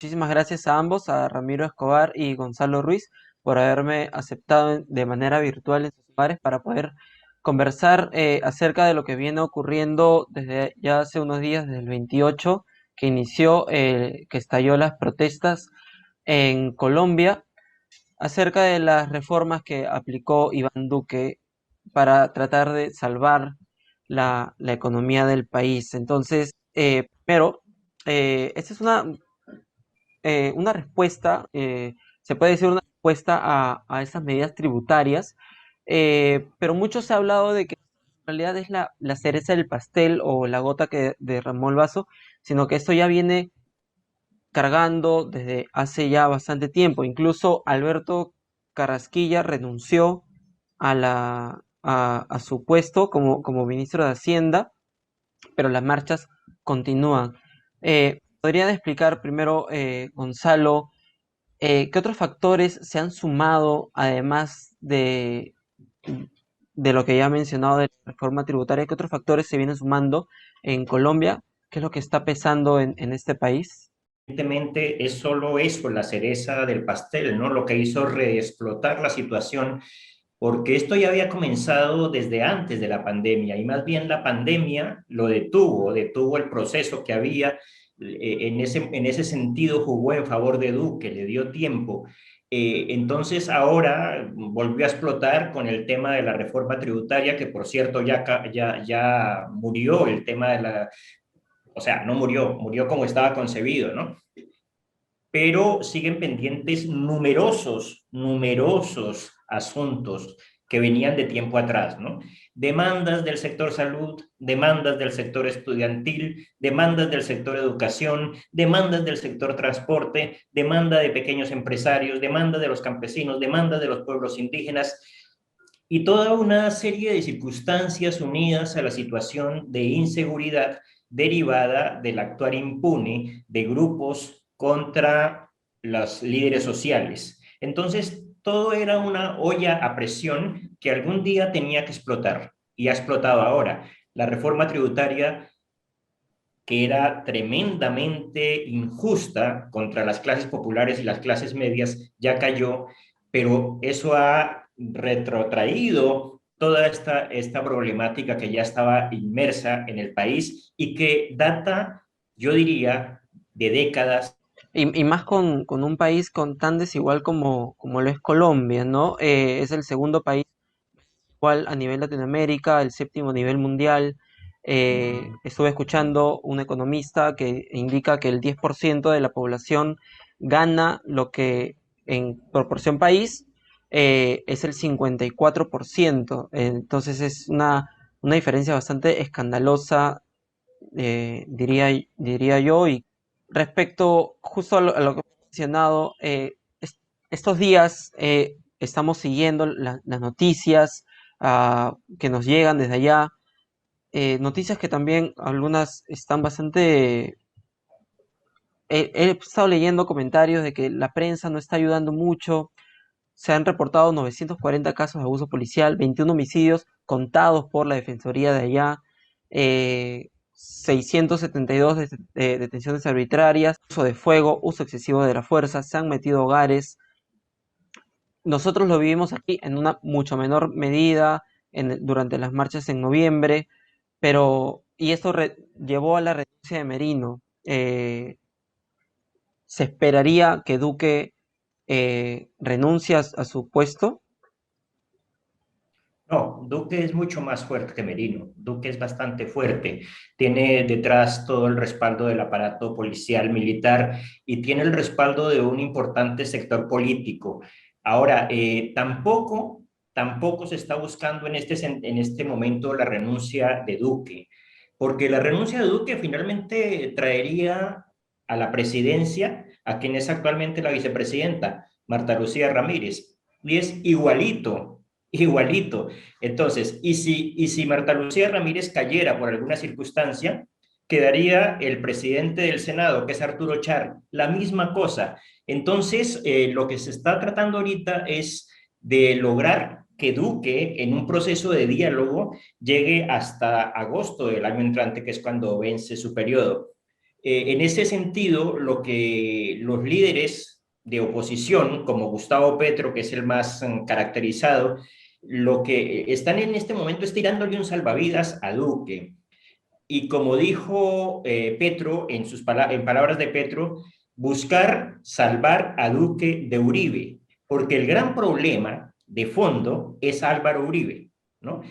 Muchísimas gracias a ambos, a Ramiro Escobar y Gonzalo Ruiz, por haberme aceptado de manera virtual en sus hogares para poder conversar acerca de lo que viene ocurriendo desde ya hace unos días, desde el 28, que inició, que estalló las protestas en Colombia, acerca de las reformas que aplicó Iván Duque para tratar de salvar la economía del país. Entonces, primero, esta es una respuesta, se puede decir una respuesta a esas medidas tributarias, pero mucho se ha hablado de que en realidad es la cereza del pastel o la gota que derramó el vaso, sino que esto ya viene cargando desde hace ya bastante tiempo. Incluso Alberto Carrasquilla renunció a su puesto como ministro de Hacienda, pero las marchas continúan. ¿Podrían explicar primero, Gonzalo, qué otros factores se han sumado, además de lo que ya he mencionado de la reforma tributaria, qué otros factores se vienen sumando en Colombia? ¿Qué es lo que está pesando en este país? Evidentemente es solo eso, la cereza del pastel, ¿no? Lo que hizo reexplotar la situación, porque esto ya había comenzado desde antes de la pandemia y más bien la pandemia lo detuvo el proceso que había, en ese sentido jugó en favor de Duque, le dio tiempo. Entonces ahora volvió a explotar con el tema de la reforma tributaria, que por cierto ya murió el tema de la, o sea, no murió, murió como estaba concebido, ¿no? Pero siguen pendientes numerosos asuntos que venían de tiempo atrás, ¿no? Demandas del sector salud, demandas del sector estudiantil, demandas del sector educación, demandas del sector transporte, demanda de pequeños empresarios, demanda de los campesinos, demanda de los pueblos indígenas y toda una serie de circunstancias unidas a la situación de inseguridad derivada del actuar impune de grupos contra los líderes sociales. Entonces, todo era una olla a presión que algún día tenía que explotar y ha explotado ahora. La reforma tributaria, que era tremendamente injusta contra las clases populares y las clases medias, ya cayó, pero eso ha retrotraído toda esta problemática que ya estaba inmersa en el país y que data, yo diría, de décadas. Y más con un país con tan desigual como lo es Colombia, ¿no? Es el segundo país igual a nivel Latinoamérica, el séptimo a nivel mundial. Estuve escuchando un economista que indica que el 10% de la población gana lo que en proporción país es el 54%. Entonces es una diferencia bastante escandalosa, diría yo. Y respecto justo a lo que he mencionado, estos días estamos siguiendo las noticias que nos llegan desde allá, noticias que también algunas están bastante... He estado leyendo comentarios de que la prensa no está ayudando mucho. Se han reportado 940 casos de abuso policial, 21 homicidios contados por la Defensoría de allá, 672 detenciones arbitrarias, uso de fuego, uso excesivo de la fuerza, se han metido hogares. Nosotros lo vivimos aquí en una mucho menor medida durante las marchas en noviembre, y esto llevó a la renuncia de Merino. ¿Se esperaría que Duque renuncie a su puesto? No, Duque es mucho más fuerte que Merino. Duque es bastante fuerte. Tiene detrás todo el respaldo del aparato policial, militar y tiene el respaldo de un importante sector político. Ahora, tampoco se está buscando en este momento la renuncia de Duque, porque la renuncia de Duque finalmente traería a la presidencia a quien es actualmente la vicepresidenta, Marta Lucía Ramírez, y es igualito. Entonces, y si Marta Lucía Ramírez cayera por alguna circunstancia, quedaría el presidente del Senado, que es Arturo Char, la misma cosa. Entonces, lo que se está tratando ahorita es de lograr que Duque, en un proceso de diálogo, llegue hasta agosto del año entrante, que es cuando vence su periodo. En ese sentido, lo que los líderes de oposición, como Gustavo Petro, que es el más caracterizado, lo que están en este momento es tirándole un salvavidas a Duque. Y como dijo Petro, en palabras de Petro, buscar salvar a Duque de Uribe, porque el gran problema de fondo es Álvaro Uribe, ¿no?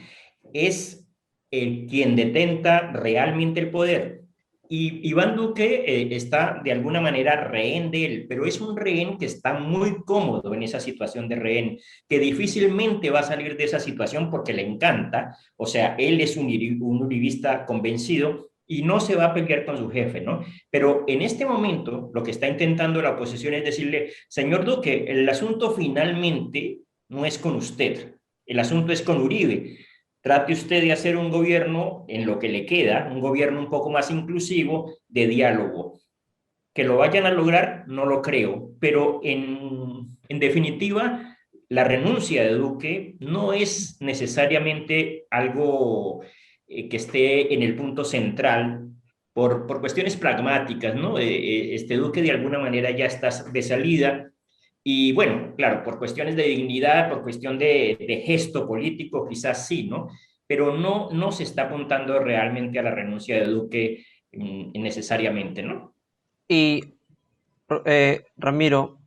Es quien detenta realmente el poder. Y Iván Duque está de alguna manera rehén de él, pero es un rehén que está muy cómodo en esa situación de rehén, que difícilmente va a salir de esa situación porque le encanta, o sea, él es un uribista convencido y no se va a pelear con su jefe, ¿no? Pero en este momento lo que está intentando la oposición es decirle, señor Duque, el asunto finalmente no es con usted, el asunto es con Uribe. Trate usted de hacer un gobierno en lo que le queda, un gobierno un poco más inclusivo, de diálogo. Que lo vayan a lograr, no lo creo, pero en definitiva, la renuncia de Duque no es necesariamente algo que esté en el punto central por cuestiones pragmáticas, ¿no? Este Duque de alguna manera ya está de salida y bueno, claro, por cuestiones de dignidad, por cuestión de gesto político, quizás sí, ¿no? Pero no se está apuntando realmente a la renuncia de Duque necesariamente, ¿no? Y Ramiro,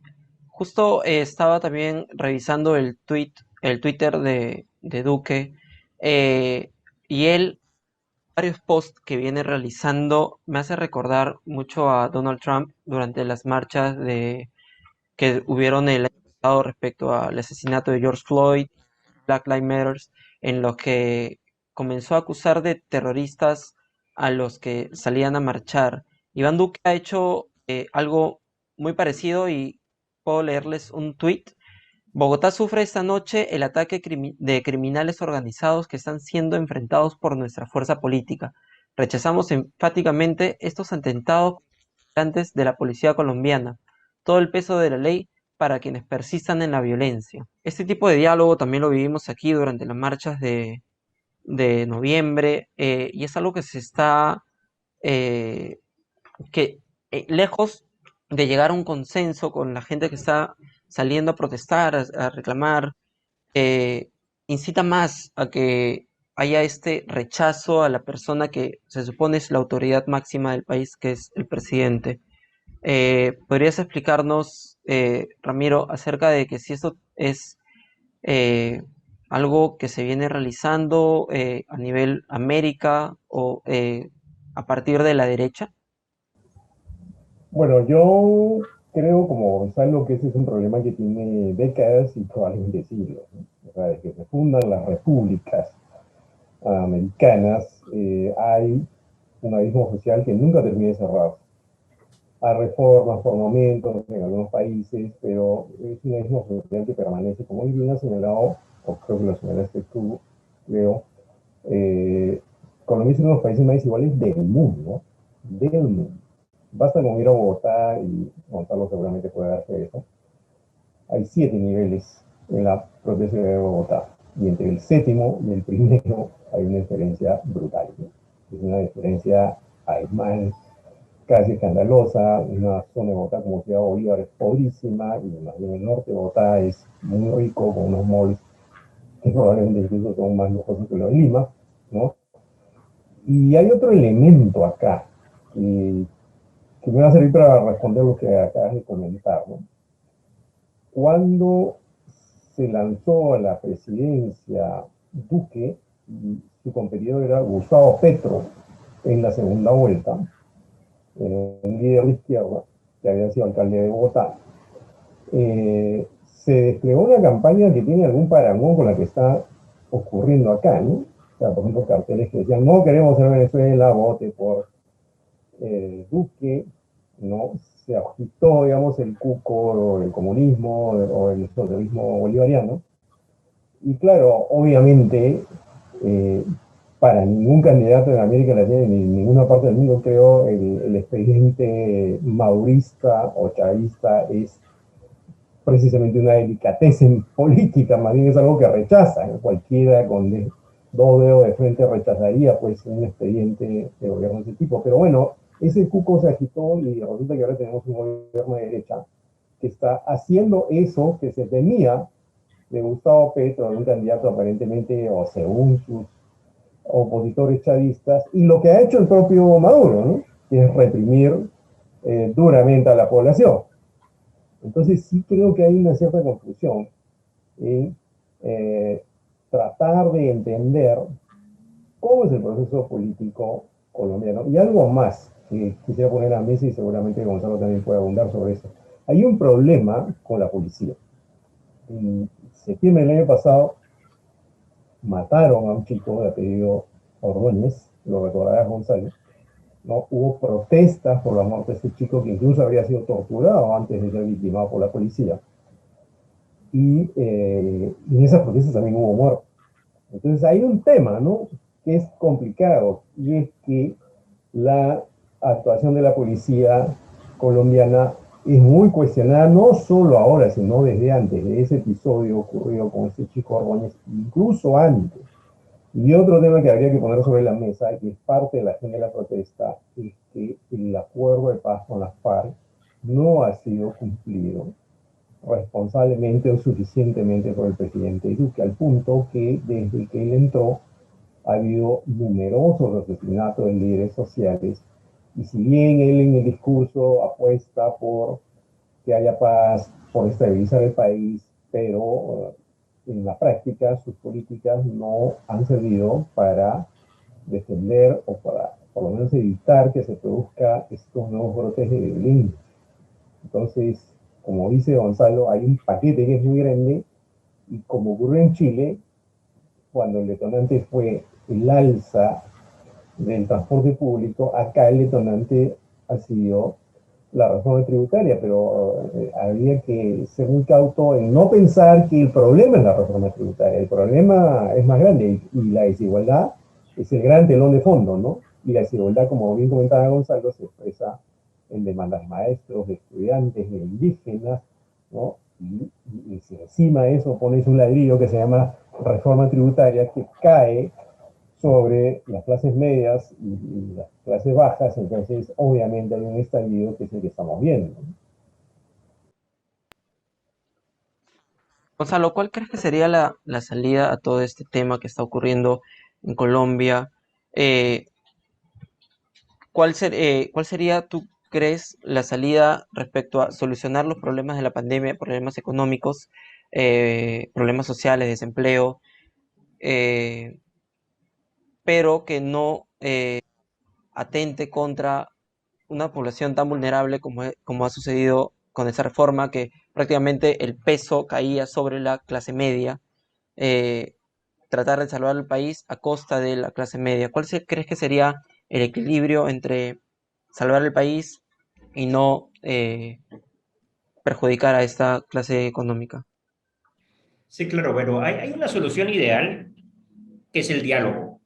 justo estaba también revisando el Twitter de Duque, eh, y él, varios posts que viene realizando, me hace recordar mucho a Donald Trump durante las marchas que hubieron el año pasado respecto al asesinato de George Floyd, Black Lives Matter, en los que comenzó a acusar de terroristas a los que salían a marchar. Iván Duque ha hecho algo muy parecido y puedo leerles un tuit. Bogotá sufre esta noche el ataque de criminales organizados que están siendo enfrentados por nuestra fuerza política. Rechazamos enfáticamente estos atentados antes de la policía colombiana. Todo el peso de la ley para quienes persistan en la violencia. Este tipo de diálogo también lo vivimos aquí durante las marchas de noviembre, y es algo que se está, eh, que lejos de llegar a un consenso con la gente que está saliendo a protestar, a reclamar, eh, incita más a que haya este rechazo a la persona que se supone es la autoridad máxima del país, que es el presidente. ¿Podrías explicarnos, Ramiro, acerca de que si esto es eh, algo que se viene realizando a nivel América o a partir de la derecha? Bueno, yo creo, como Gonzalo, que ese es un problema que tiene décadas y probablemente siglos, ¿no? O sea, desde que se fundan las repúblicas americanas, hay un abismo social que nunca termina de cerrar. Hay reformas por momentos en algunos países, pero es un abismo social que permanece, como muy bien ha señalado, o creo que lo señalaste tú, Leo, Colombia es uno de los países más desiguales del mundo, del mundo. Basta con ir a Bogotá y Gonzalo seguramente puede hacer eso. Hay 7 niveles en la propia ciudad de Bogotá y entre el séptimo y el primero hay una diferencia brutal, ¿no? Es una diferencia abismal, casi escandalosa. Una zona de Bogotá como Ciudad Bolívar es pobrísima y más bien el norte de Bogotá es muy rico con unos malls que probablemente incluso son más lujosos que los de Lima, ¿no? Y hay otro elemento acá que me va a servir para responder lo que acabas de comentar, ¿no? Cuando se lanzó a la presidencia Duque, y su competidor era Gustavo Petro en la segunda vuelta, un líder de izquierda que había sido alcalde de Bogotá, se desplegó una campaña que tiene algún parangón con la que está ocurriendo acá, ¿no? O sea, por ejemplo, carteles que decían, no queremos ser Venezuela, vote por Duque, ¿no? Se agitó, digamos, el cuco o el comunismo o el socialismo bolivariano. Y claro, obviamente, eh, para ningún candidato en América Latina ni en ninguna parte del mundo, creo, el expediente maurista o chavista es precisamente una delicatessen política, más bien es algo que rechaza. Cualquiera con dos dedos de frente rechazaría pues un expediente de gobierno de ese tipo. Pero bueno, ese cuco se agitó y resulta que ahora tenemos un gobierno de derecha que está haciendo eso que se temía de Gustavo Petro, de un candidato aparentemente, o según sus opositores chavistas, y lo que ha hecho el propio Maduro, ¿no? Que es reprimir duramente a la población. Entonces sí creo que hay una cierta confusión en tratar de entender cómo es el proceso político colombiano. Y algo más que quisiera poner a mesa y seguramente Gonzalo también puede abundar sobre eso. Hay un problema con la policía. En septiembre del año pasado mataron a un chico de apellido Ordóñez, lo recordarás Gonzalo, ¿no? Hubo protestas por la muerte de ese chico que incluso habría sido torturado antes de ser victimado por la policía. Y en esas protestas también hubo muertos. Entonces hay un tema, ¿no? Que es complicado y es que la actuación de la policía colombiana es muy cuestionada, no solo ahora, sino desde antes de ese episodio ocurrido con este chico Ordóñez, incluso antes. Y otro tema que habría que poner sobre la mesa, que es parte de la agenda de la protesta, es que el acuerdo de paz con las FARC no ha sido cumplido responsablemente o suficientemente por el presidente Duque, al punto que desde que él entró ha habido numerosos asesinatos de líderes sociales, y si bien él en el discurso apuesta por que haya paz, por estabilizar el país, pero en la práctica sus políticas no han servido para defender o para por lo menos evitar que se produzca estos nuevos brotes de violencia. Entonces, como dice Gonzalo, hay un paquete que es muy grande y como ocurrió en Chile, cuando el detonante fue el alza del transporte público, acá el detonante ha sido la reforma tributaria, pero había que ser muy cauto en no pensar que el problema es la reforma tributaria, el problema es más grande y la desigualdad es el gran telón de fondo, ¿no? Y la desigualdad, como bien comentaba Gonzalo, se expresa en demandas de maestros, de estudiantes, de indígenas, ¿no? Y si encima de eso pones un ladrillo que se llama reforma tributaria que cae sobre las clases medias y las clases bajas, entonces obviamente hay un estallido que es el que estamos viendo. Gonzalo, ¿cuál crees que sería la salida a todo este tema que está ocurriendo en Colombia? Eh, ¿Cuál sería, tú crees, la salida respecto a solucionar los problemas de la pandemia, problemas económicos, problemas sociales, desempleo, eh, pero que no atente contra una población tan vulnerable como ha sucedido con esa reforma, que prácticamente el peso caía sobre la clase media, eh, tratar de salvar el país a costa de la clase media? ¿Crees que sería el equilibrio entre salvar el país y no perjudicar a esta clase económica? Sí, claro, pero hay una solución ideal que es el diálogo,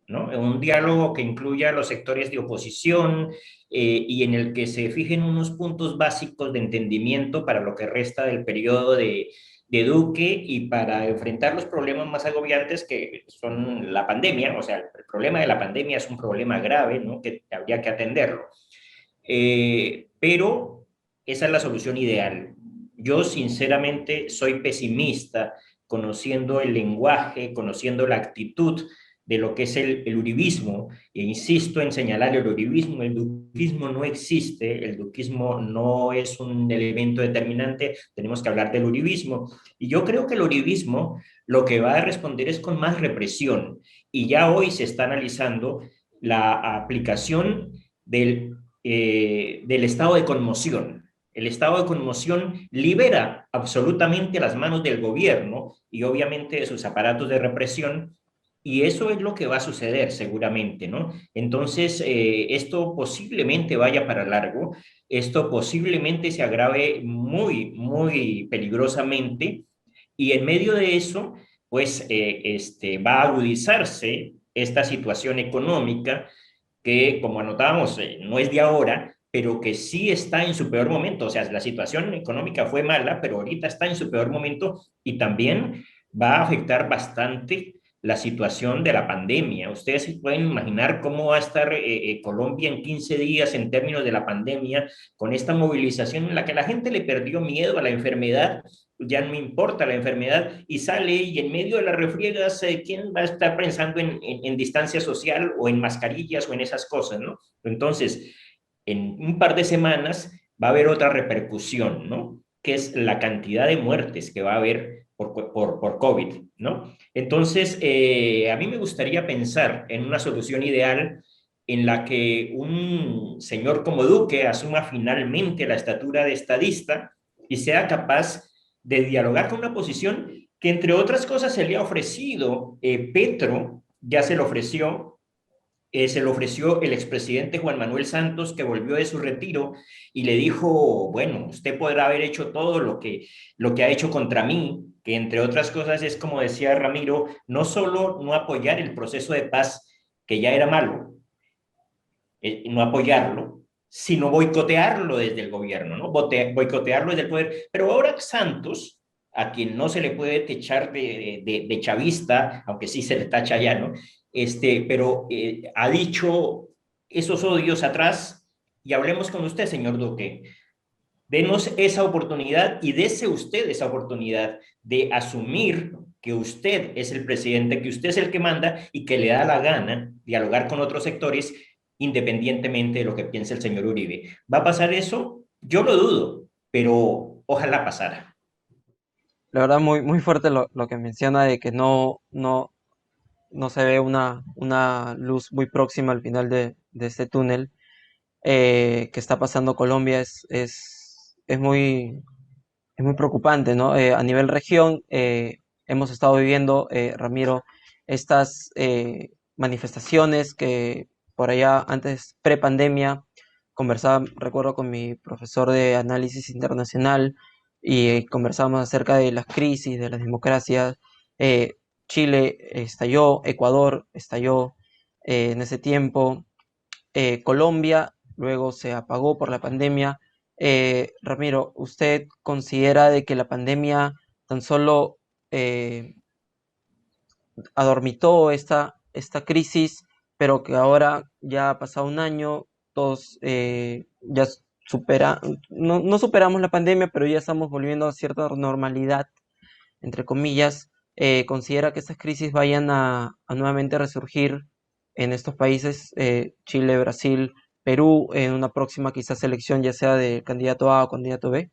¿no? Un diálogo que incluya a los sectores de oposición y en el que se fijen unos puntos básicos de entendimiento para lo que resta del periodo de Duque y para enfrentar los problemas más agobiantes que son la pandemia. O sea, el problema de la pandemia es un problema grave, ¿no? Que habría que atenderlo. Pero esa es la solución ideal. Yo sinceramente soy pesimista conociendo el lenguaje, conociendo la actitud de lo que es el uribismo, e insisto en señalar el duquismo no existe, el duquismo no es un elemento determinante, tenemos que hablar del uribismo, y yo creo que el uribismo lo que va a responder es con más represión, y ya hoy se está analizando la aplicación del estado de conmoción. El estado de conmoción libera absolutamente las manos del gobierno y obviamente de sus aparatos de represión, y eso es lo que va a suceder seguramente, ¿no? Entonces, esto posiblemente vaya para largo, esto posiblemente se agrave muy, muy peligrosamente, y en medio de eso, pues, va a agudizarse esta situación económica que, como anotábamos, no es de ahora, pero que sí está en su peor momento. O sea, la situación económica fue mala, pero ahorita está en su peor momento y también va a afectar bastante la situación de la pandemia. Ustedes se pueden imaginar cómo va a estar Colombia en 15 días en términos de la pandemia, con esta movilización en la que la gente le perdió miedo a la enfermedad, ya no importa la enfermedad, y sale y en medio de las refriegas, ¿quién va a estar pensando en distancia social o en mascarillas o en esas cosas, ¿no? Entonces, en un par de semanas va a haber otra repercusión, ¿no? Que es la cantidad de muertes que va a haber por COVID, ¿no? Entonces, a mí me gustaría pensar en una solución ideal en la que un señor como Duque asuma finalmente la estatura de estadista y sea capaz de dialogar con una posición que, entre otras cosas, se le ha ofrecido Petro, ya se lo ofreció el expresidente Juan Manuel Santos, que volvió de su retiro y le dijo, bueno, usted podrá haber hecho todo lo que ha hecho contra mí, que entre otras cosas es, como decía Ramiro, no solo no apoyar el proceso de paz, que ya era malo, no apoyarlo, sino boicotearlo desde el gobierno, ¿no? Boicotearlo desde el poder. Pero ahora Santos, a quien no se le puede techar de chavista, aunque sí se le tacha ya, ¿no? Pero ha dicho esos odios atrás, y hablemos con usted, señor Duque. Denos esa oportunidad y dese usted esa oportunidad de asumir que usted es el presidente, que usted es el que manda y que le da la gana dialogar con otros sectores independientemente de lo que piense el señor Uribe. ¿Va a pasar eso? Yo lo dudo, pero ojalá pasara. La verdad, muy, muy fuerte lo que menciona de que no se ve una luz muy próxima al final de este túnel que está pasando Colombia. Es muy preocupante, ¿no? A nivel región, hemos estado viviendo, Ramiro, estas manifestaciones que por allá antes, pre-pandemia, conversaba, recuerdo, con mi profesor de análisis internacional y conversábamos acerca de las crisis, de las democracias. Eh, Chile estalló, Ecuador estalló en ese tiempo, Colombia luego se apagó por la pandemia. Ramiro, ¿usted considera de que la pandemia tan solo eh, adormitó esta crisis, pero que ahora ya ha pasado un año, todos ya supera, no superamos la pandemia, pero ya estamos volviendo a cierta normalidad, entre comillas? ¿Considera que estas crisis vayan a nuevamente resurgir en estos países, Chile, Brasil, Perú, en una próxima quizás elección, ya sea de candidato A o candidato B?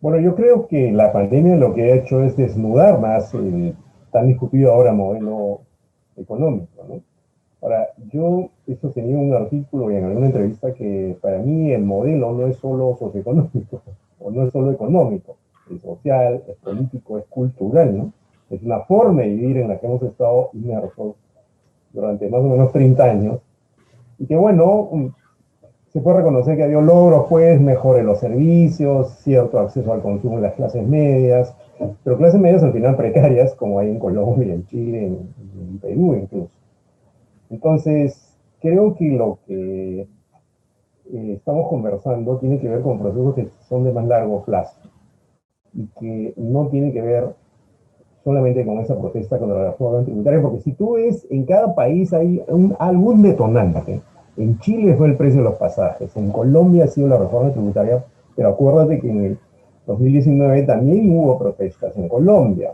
Bueno, yo creo que la pandemia lo que ha hecho es desnudar más el tan discutido ahora modelo económico, ¿no? Ahora, yo he sostenido un artículo y en alguna entrevista que para mí el modelo no es solo socioeconómico, o no es solo económico, es social, es político, es cultural, ¿no? Es una forma de vivir en la que hemos estado inmersos durante más o menos 30 años, y que bueno, se puede reconocer que ha habido logros, pues, mejores los servicios, cierto acceso al consumo en las clases medias, pero clases medias al final precarias, como hay en Colombia, en Chile, en Perú incluso. Entonces, creo que lo que estamos conversando tiene que ver con procesos que son de más largo plazo y que no tienen que ver solamente con esa protesta contra la reforma tributaria, porque si tú ves, en cada país hay algún detonante. En Chile fue el precio de los pasajes, en Colombia ha sido la reforma tributaria, pero acuérdate que en el 2019 también hubo protestas en Colombia,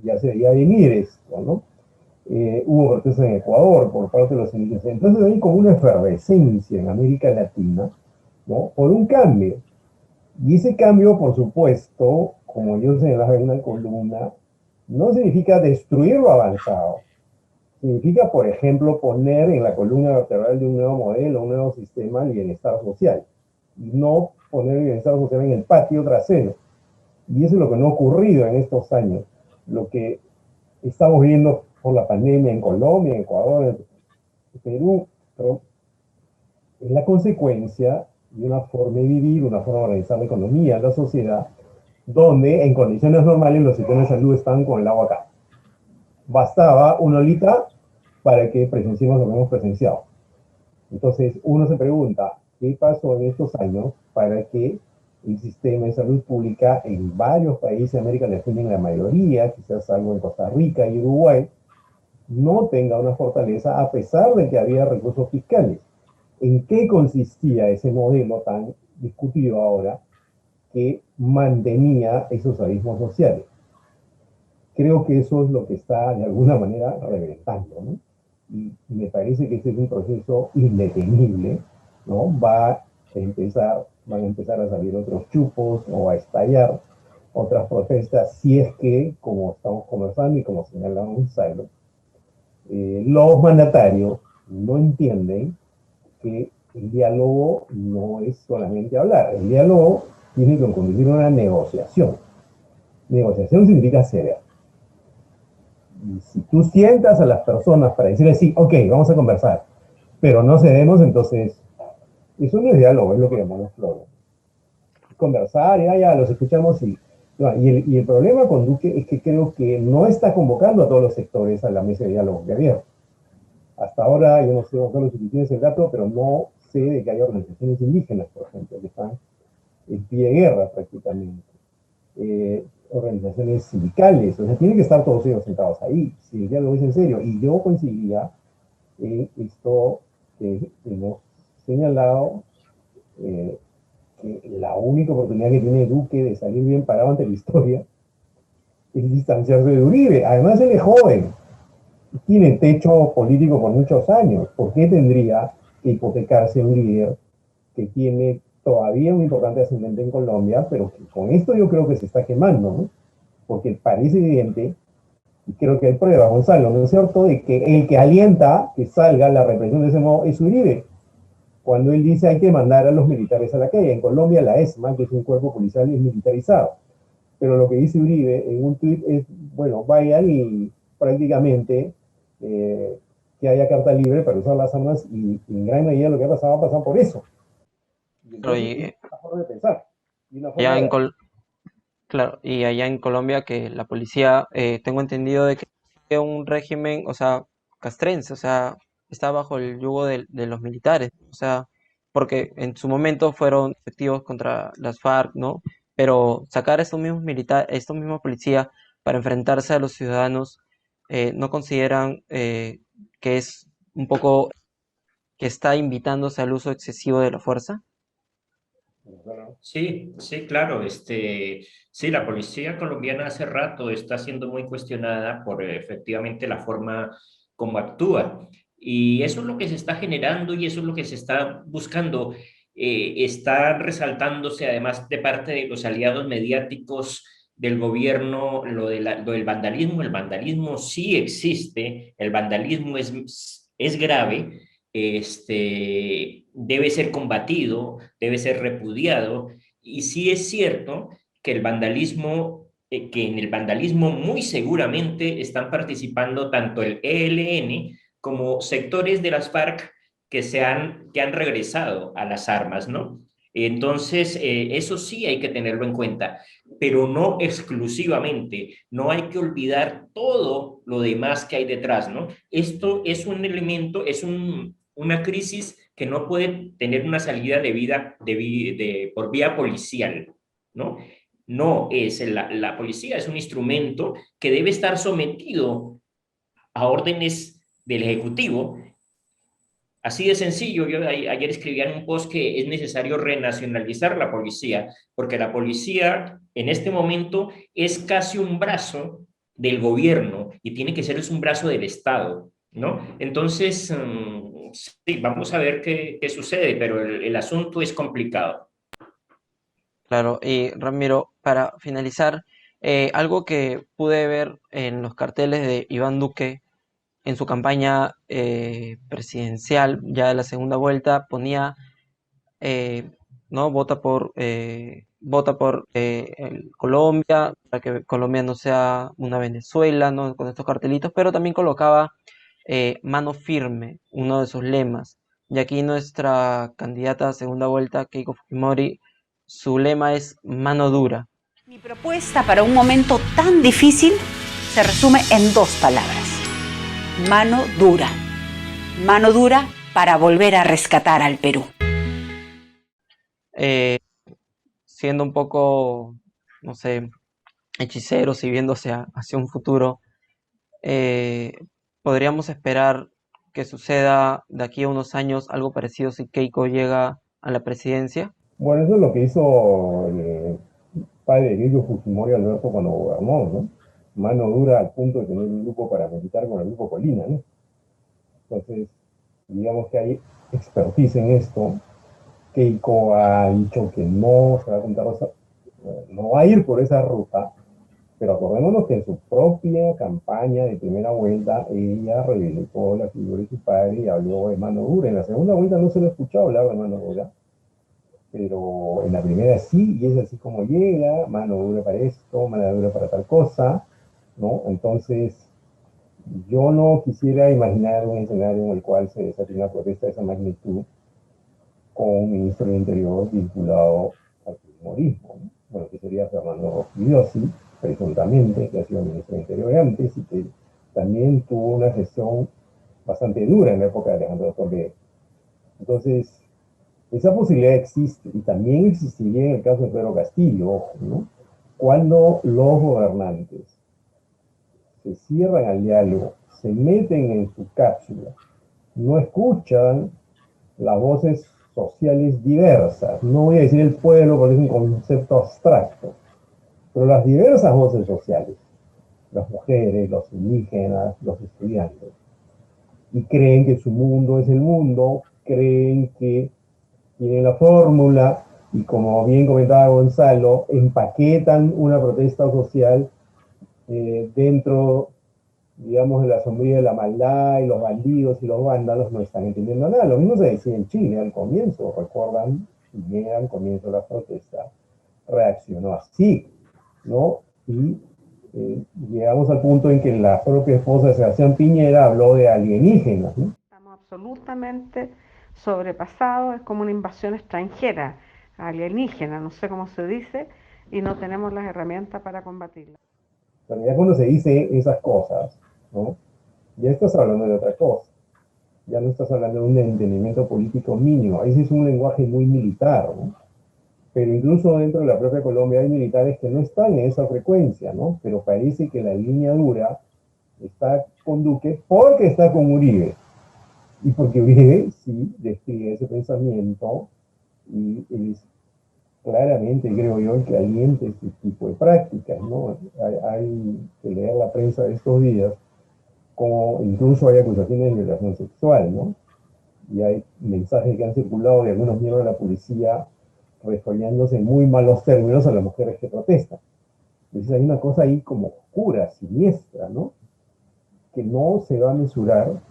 ya se veía venir esto, ¿no? Hubo protestas en Ecuador por parte de los indígenas. Entonces hay como una efervescencia en América Latina, ¿no? Por un cambio. Y ese cambio, por supuesto, como yo señalaba en una columna, no significa destruir lo avanzado. Significa, por ejemplo, poner en la columna vertebral de un nuevo modelo, un nuevo sistema, el bienestar social. Y no poner el bienestar social en el patio trasero. Y eso es lo que no ha ocurrido en estos años. Lo que estamos viendo por la pandemia en Colombia, en Ecuador, en Perú, pero es la consecuencia de una forma de vivir, una forma de organizar la economía, la sociedad, donde en condiciones normales los sistemas de salud están con el agua acá. Bastaba una olita para que presenciemos lo que hemos presenciado. Entonces uno se pregunta, ¿qué pasó en estos años para que el sistema de salud pública en varios países de América Latina, en la mayoría, quizás algo en Costa Rica y Uruguay, no tenga una fortaleza a pesar de que había recursos fiscales. ¿En qué consistía ese modelo tan discutido ahora que mantenía esos abismos sociales? Creo que eso es lo que está de alguna manera reventando, ¿no? Y me parece que este es un proceso indetenible, ¿no? Van a empezar a salir otros chupos o a estallar otras protestas si es que, como estamos conversando y como señalaba Gonzalo, los mandatarios no entienden que el diálogo no es solamente hablar, el diálogo tiene que conducir a una negociación. Negociación significa ceder. Y si tú sientas a las personas para decirles, sí, ok, vamos a conversar, pero no cedemos, entonces eso no es diálogo, es lo que llamamos floro. Conversar, ya, los escuchamos y... No, y el problema con Duque es que creo que no está convocando a todos los sectores a la mesa de diálogo que había. Hasta ahora, yo no sé, Gonzalo, si tú tienes el dato, pero no sé de que hay organizaciones indígenas, por ejemplo, que están en pie de guerra prácticamente. Organizaciones sindicales, o sea, tienen que estar todos ellos sentados ahí, si el diálogo es en serio. Y yo coincidiría en esto que hemos señalado, eh, que la única oportunidad que tiene Duque de salir bien parado ante la historia es distanciarse de Uribe. Además, él es joven, tiene techo político por muchos años. ¿Por qué tendría que hipotecarse un líder que tiene todavía un importante ascendente en Colombia, pero que con esto yo creo que se está quemando, ¿no? Porque parece evidente, y creo que hay pruebas, Gonzalo, ¿no es cierto?, de que el que alienta que salga la represión de ese modo es Uribe. Cuando él dice hay que mandar a los militares a la calle. En Colombia la ESMA, que es un cuerpo policial, es militarizado. Pero lo que dice Uribe en un tuit es, bueno, vayan y prácticamente que haya carta libre para usar las armas y en gran medida lo que ha pasado por eso. Y Claro, entonces es una forma de pensar y una allá forma en de... claro, y allá en Colombia que la policía, tengo entendido de que es un régimen, o sea, castrense, o sea, está bajo el yugo de los militares, o sea, porque en su momento fueron efectivos contra las FARC, ¿no? Pero sacar a estos mismos militares, estos mismos policías para enfrentarse a los ciudadanos, ¿no consideran que es un poco que está invitándose al uso excesivo de la fuerza? Sí, sí, claro. Sí, la policía colombiana hace rato está siendo muy cuestionada por efectivamente la forma como actúa. Y eso es lo que se está generando y eso es lo que se está buscando. Está resaltándose además de parte de los aliados mediáticos del gobierno lo del vandalismo. El vandalismo sí existe, el vandalismo es grave, debe ser combatido, debe ser repudiado, y sí es cierto que que en el vandalismo muy seguramente están participando tanto el ELN como sectores de las FARC que han regresado a las armas, ¿no? Entonces, eso sí hay que tenerlo en cuenta, pero no exclusivamente. No hay que olvidar todo lo demás que hay detrás, ¿no? Esto es un elemento, una crisis que no puede tener una salida por vía policial, ¿no? No es, la policía es un instrumento que debe estar sometido a órdenes del Ejecutivo. Así de sencillo, yo ayer escribía en un post que es necesario renacionalizar la policía, porque la policía en este momento es casi un brazo del gobierno y tiene que ser es un brazo del Estado, ¿no? Entonces, sí, vamos a ver qué sucede, pero el asunto es complicado. Claro, y Ramiro, para finalizar, algo que pude ver en los carteles de Iván Duque en su campaña presidencial, ya de la segunda vuelta, ponía, eh, ¿no? Vota por Colombia, para que Colombia no sea una Venezuela, ¿no? Con estos cartelitos, pero también colocaba mano firme, uno de sus lemas. Y aquí nuestra candidata a segunda vuelta, Keiko Fujimori, su lema es mano dura. Mi propuesta para un momento tan difícil se resume en dos palabras: mano dura. Mano dura para volver a rescatar al Perú. Eh, Siendo un poco, no sé, hechiceros y viéndose hacia un futuro, eh, podríamos esperar que suceda de aquí a unos años algo parecido si Keiko llega a la presidencia? Bueno, eso es lo que hizo el padre de Keiko Fujimori, Alberto, cuando gobernó, ¿no? Mano dura al punto de tener un grupo paramilitar con el grupo Colina, ¿no? Entonces, digamos que hay expertise en esto. Keiko ha dicho que no se va a contar, no va a ir por esa ruta, pero acordémonos que en su propia campaña de primera vuelta ella reivindicó la figura de su padre y habló de mano dura. En la segunda vuelta no se lo he escuchado hablar de mano dura, pero en la primera sí, y es así como llega, mano dura para esto, mano dura para tal cosa, ¿no? Entonces, yo no quisiera imaginar un escenario en el cual se desate una protesta de esa magnitud con un ministro del Interior vinculado al fujimorismo, ¿no? Bueno, que sería Fernando Rossi, presuntamente, que ha sido ministro del Interior antes y que también tuvo una gestión bastante dura en la época de Alejandro Toledo. Entonces, esa posibilidad existe y también existiría en el caso de Pedro Castillo, ¿no? Cuando los gobernantes se cierran al diálogo, se meten en su cápsula, no escuchan las voces sociales diversas, no voy a decir el pueblo porque es un concepto abstracto, pero las diversas voces sociales, las mujeres, los indígenas, los estudiantes, y creen que su mundo es el mundo, creen que tienen la fórmula y como bien comentaba Gonzalo, empaquetan una protesta social dentro, digamos, de la sombría de la maldad y los bandidos y los vándalos no están entendiendo nada. Lo mismo se decía en Chile al comienzo, recuerdan, Chile al comienzo de la protesta reaccionó así, ¿no? Y llegamos al punto en que la propia esposa de Sebastián Piñera habló de alienígenas, ¿no? Estamos absolutamente sobrepasados, es como una invasión extranjera, alienígena, no sé cómo se dice, y no tenemos las herramientas para combatirla. Pero ya cuando se dice esas cosas, ¿no? Ya estás hablando de otra cosa. Ya no estás hablando de un entendimiento político mínimo. Ese es un lenguaje muy militar, ¿no? Pero incluso dentro de la propia Colombia hay militares que no están en esa frecuencia, ¿no? Pero parece que la línea dura está con Duque porque está con Uribe. Y porque Uribe sí describe ese pensamiento y es claramente, creo yo, el que alienta este tipo de prácticas, ¿no? Hay que leer la prensa de estos días, como incluso hay acusaciones de violación sexual, ¿no? Y hay mensajes que han circulado de algunos miembros de la policía refiriéndose en muy malos términos a las mujeres que protestan. Entonces hay una cosa ahí como oscura, siniestra, ¿no? Que no se va a mesurar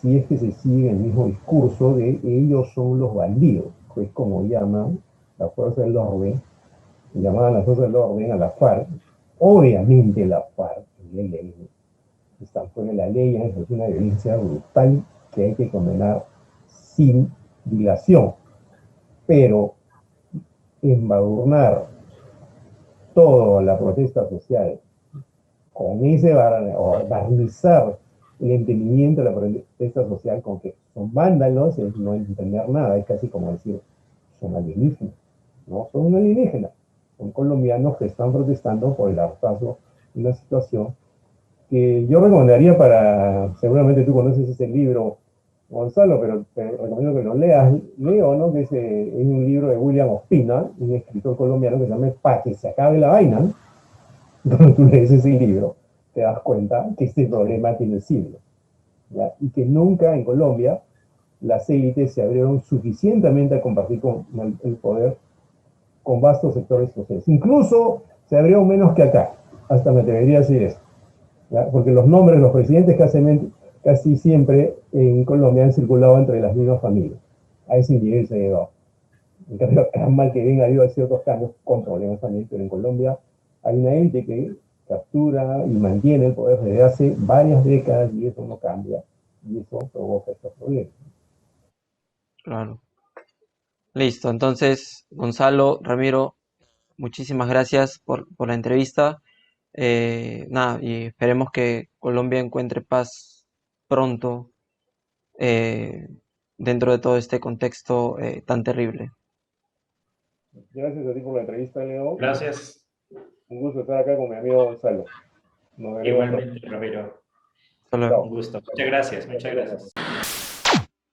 si es que se sigue el mismo discurso de ellos son los bandidos, que es como llaman la fuerza del orden, llamaban las fuerzas del orden a la FARC. Obviamente la FARC y el ELN están fuera de la ley, es una violencia brutal que hay que condenar sin dilación, pero embadurnar toda la protesta social con ese o barnizar el entendimiento de la protesta social con que son vándalos es no entender nada, es casi como decir son alienígenas, no son alienígenas, son colombianos que están protestando por el hartazgo de una situación que yo recomendaría para, seguramente tú conoces ese libro, Gonzalo, pero te recomiendo que lo leas, Leo, ¿no? Que es un libro de William Ospina, un escritor colombiano que se llama Pa' que se acabe la vaina, ¿no? Cuando tú lees ese libro, te das cuenta que este problema tiene siglos, ¿ya? Y que nunca en Colombia las élites se abrieron suficientemente a compartir con el poder con vastos sectores sociales. Incluso se abrieron menos que acá, hasta me atrevería a decir eso, ¿ya? Porque los nombres de los presidentes casi siempre en Colombia han circulado entre las mismas familias. A ese nivel se ha llegado. En cambio, acá mal que bien ha habido ciertos cambios con problemas también, pero en Colombia hay una élite que captura y mantiene el poder desde hace varias décadas y eso no cambia y eso provoca estos problemas. Claro. Listo. Entonces, Gonzalo, Ramiro, muchísimas gracias por la entrevista. Nada, y esperemos que Colombia encuentre paz pronto eh, dentro de todo este contexto tan terrible. Gracias a ti por la entrevista, Leo. Gracias. Un gusto estar acá con mi amigo Gonzalo. Nos veremos pronto. Igualmente, Ramiro. Hasta luego. Un gusto. Muchas gracias, muchas gracias.